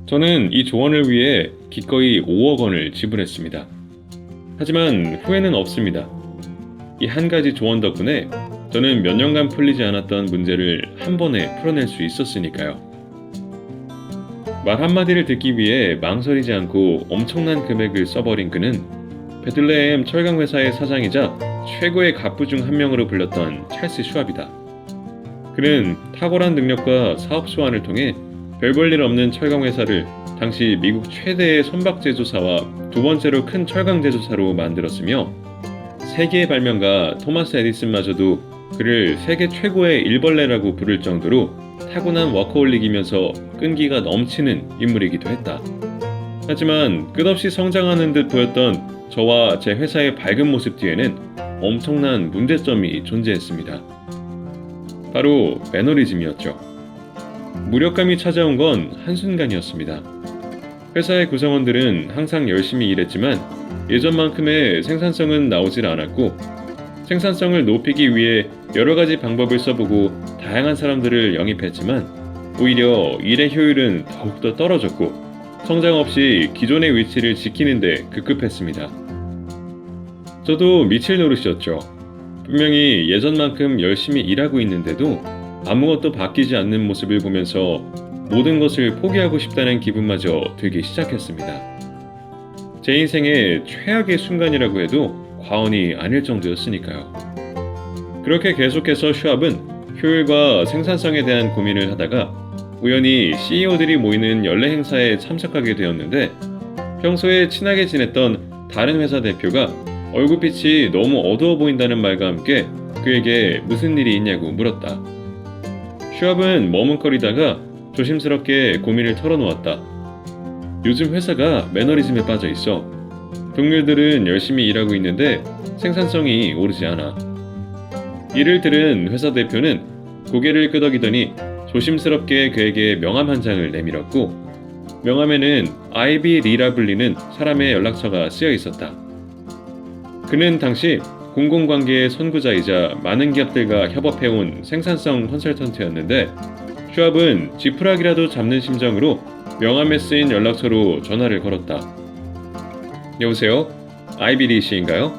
저는 이 조언을 위해 기꺼이 5억 원을 지불했습니다. 하지만 후회는 없습니다. 이 한 가지 조언 덕분에 저는 몇 년간 풀리지 않았던 문제를 한 번에 풀어낼 수 있었으니까요. 말 한마디를 듣기 위해 망설이지 않고 엄청난 금액을 써버린 그는 베들레헴 철강회사의 사장이자 최고의 갑부 중 한 명으로 불렸던 찰스 슈왑이다. 그는 탁월한 능력과 사업 수완을 통해 별 볼 일 없는 철강회사를 당시 미국 최대의 선박 제조사와 두 번째로 큰 철강 제조사로 만들었으며 세계의 발명가 토마스 에디슨마저도 그를 세계 최고의 일벌레라고 부를 정도로 타고난 워커홀릭이면서 끈기가 넘치는 인물이기도 했다. 하지만 끝없이 성장하는 듯 보였던 저와 제 회사의 밝은 모습 뒤에는 엄청난 문제점이 존재했습니다. 바로 매너리즘이었죠. 무력감이 찾아온 건 한순간이었습니다. 회사의 구성원들은 항상 열심히 일했지만 예전만큼의 생산성은 나오질 않았고 생산성을 높이기 위해 여러 가지 방법을 써보고 다양한 사람들을 영입했지만 오히려 일의 효율은 더욱더 떨어졌고 성장 없이 기존의 위치를 지키는 데 급급했습니다. 저도 미칠 노릇이었죠. 분명히 예전만큼 열심히 일하고 있는데도 아무것도 바뀌지 않는 모습을 보면서 모든 것을 포기하고 싶다는 기분마저 들기 시작했습니다. 제 인생의 최악의 순간이라고 해도 과언이 아닐 정도였으니까요. 그렇게 계속해서 슈왑은 효율과 생산성에 대한 고민을 하다가 우연히 CEO들이 모이는 연례 행사에 참석하게 되었는데 평소에 친하게 지냈던 다른 회사 대표가 얼굴빛이 너무 어두워 보인다는 말과 함께 그에게 무슨 일이 있냐고 물었다. 슈왑은 머뭇거리다가 조심스럽게 고민을 털어놓았다. 요즘 회사가 매너리즘에 빠져 있어. 동료들은 열심히 일하고 있는데 생산성이 오르지 않아. 이를 들은 회사 대표는 고개를 끄덕이더니 조심스럽게 그에게 명함 한 장을 내밀었고 명함에는 아이비 리라 불리는 사람의 연락처가 쓰여 있었다. 그는 당시 공공관계의 선구자이자 많은 기업들과 협업해온 생산성 컨설턴트였는데 슈왑은 지푸라기라도 잡는 심정으로 명함에 쓰인 연락처로 전화를 걸었다. 여보세요? 아이비리 씨인가요?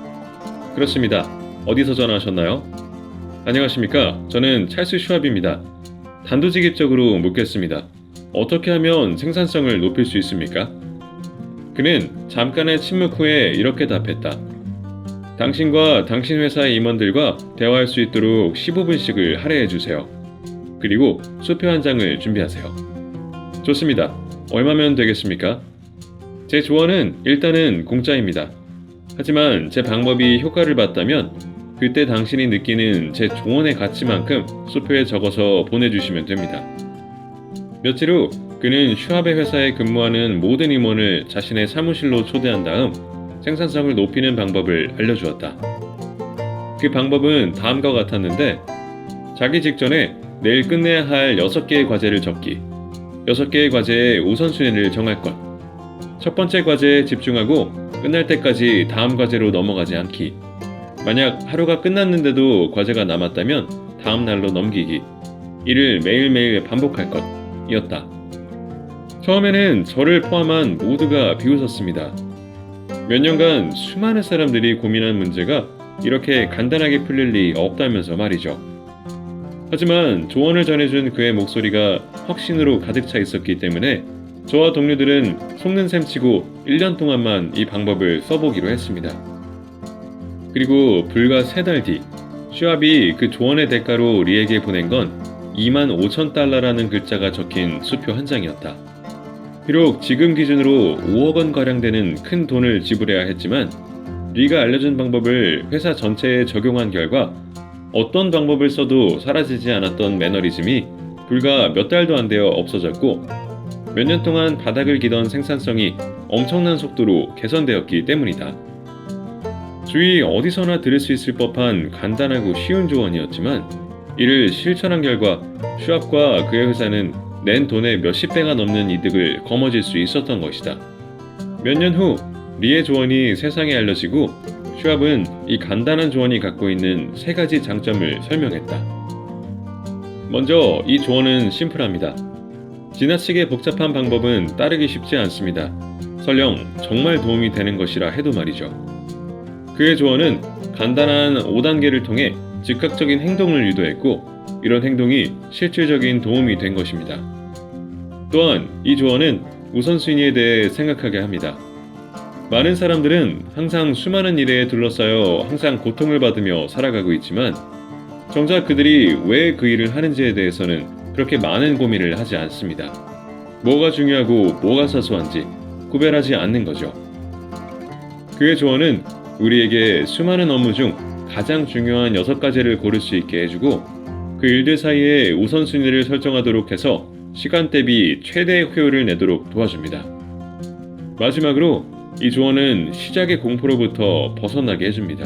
그렇습니다. 어디서 전화하셨나요? 안녕하십니까? 저는 찰스 슈왑입니다. 단도직입적으로 묻겠습니다. 어떻게 하면 생산성을 높일 수 있습니까? 그는 잠깐의 침묵 후에 이렇게 답했다. 당신과 당신 회사의 임원들과 대화할 수 있도록 15분씩을 할애해 주세요. 그리고 수표 한 장을 준비하세요. 좋습니다. 얼마면 되겠습니까? 제 조언은 일단은 공짜입니다. 하지만 제 방법이 효과를 봤다면 그때 당신이 느끼는 제 조언의 가치만큼 수표에 적어서 보내주시면 됩니다. 며칠 후 그는 슈왑의 회사에 근무하는 모든 임원을 자신의 사무실로 초대한 다음 생산성을 높이는 방법을 알려주었다. 그 방법은 다음과 같았는데 자기 직전에 내일 끝내야 할 6개의 과제를 적기, 6개의 과제의 우선순위를 정할 것, 첫 번째 과제에 집중하고 끝날 때까지 다음 과제로 넘어가지 않기, 만약 하루가 끝났는데도 과제가 남았다면 다음 날로 넘기기, 이를 매일매일 반복할 것이었다. 처음에는 저를 포함한 모두가 비웃었습니다. 몇 년간 수많은 사람들이 고민한 문제가 이렇게 간단하게 풀릴 리 없다면서 말이죠. 하지만 조언을 전해준 그의 목소리가 확신으로 가득 차 있었기 때문에 저와 동료들은 속는 셈 치고 1년 동안만 이 방법을 써보기로 했습니다. 그리고 불과 3달 뒤 슈왑이 그 조언의 대가로 리에게 보낸 건 25,000달러라는 글자가 적힌 수표 한 장이었다. 비록 지금 기준으로 5억 원가량 되는 큰 돈을 지불해야 했지만 리가 알려준 방법을 회사 전체에 적용한 결과 어떤 방법을 써도 사라지지 않았던 매너리즘이 불과 몇 달도 안 되어 없어졌고 몇 년 동안 바닥을 기던 생산성이 엄청난 속도로 개선되었기 때문이다. 주위 어디서나 들을 수 있을 법한 간단하고 쉬운 조언이었지만 이를 실천한 결과 슈왑과 그의 회사는 낸 돈의 몇십 배가 넘는 이득을 거머쥘 수 있었던 것이다. 몇 년 후 리의 조언이 세상에 알려지고 슈왑은 이 간단한 조언이 갖고 있는 3가지 장점을 설명했다. 먼저 이 조언은 심플합니다. 지나치게 복잡한 방법은 따르기 쉽지 않습니다. 설령 정말 도움이 되는 것이라 해도 말이죠. 그의 조언은 간단한 5단계를 통해 즉각적인 행동을 유도했고, 이런 행동이 실질적인 도움이 된 것입니다. 또한 이 조언은 우선순위에 대해 생각하게 합니다. 많은 사람들은 항상 수많은 일에 둘러싸여 항상 고통을 받으며 살아가고 있지만, 정작 그들이 왜 그 일을 하는지에 대해서는 그렇게 많은 고민을 하지 않습니다. 뭐가 중요하고 뭐가 사소한지 구별하지 않는 거죠. 그의 조언은 우리에게 수많은 업무 중 가장 중요한 6가지를 고를 수 있게 해주고, 그 일들 사이에 우선순위를 설정하도록 해서 시간 대비 최대의 효율을 내도록 도와줍니다. 마지막으로 이 조언은 시작의 공포로부터 벗어나게 해줍니다.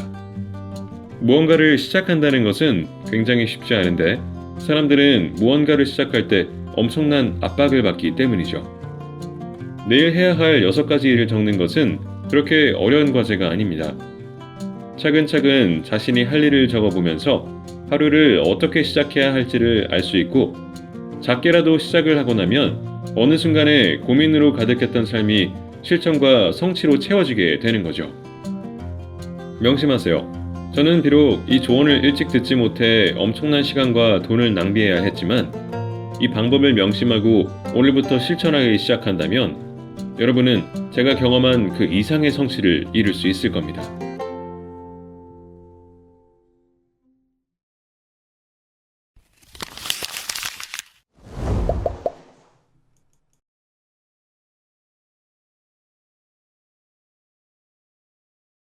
무언가를 시작한다는 것은 굉장히 쉽지 않은데, 사람들은 무언가를 시작할 때 엄청난 압박을 받기 때문이죠. 내일 해야 할 6가지 일을 적는 것은 그렇게 어려운 과제가 아닙니다. 차근차근 자신이 할 일을 적어보면서 하루를 어떻게 시작해야 할지를 알 수 있고, 작게라도 시작을 하고 나면 어느 순간에 고민으로 가득했던 삶이 실천과 성취로 채워지게 되는 거죠. 명심하세요. 저는 비록 이 조언을 일찍 듣지 못해 엄청난 시간과 돈을 낭비해야 했지만, 이 방법을 명심하고 오늘부터 실천하기 시작한다면 여러분은 제가 경험한 그 이상의 성취를 이룰 수 있을 겁니다.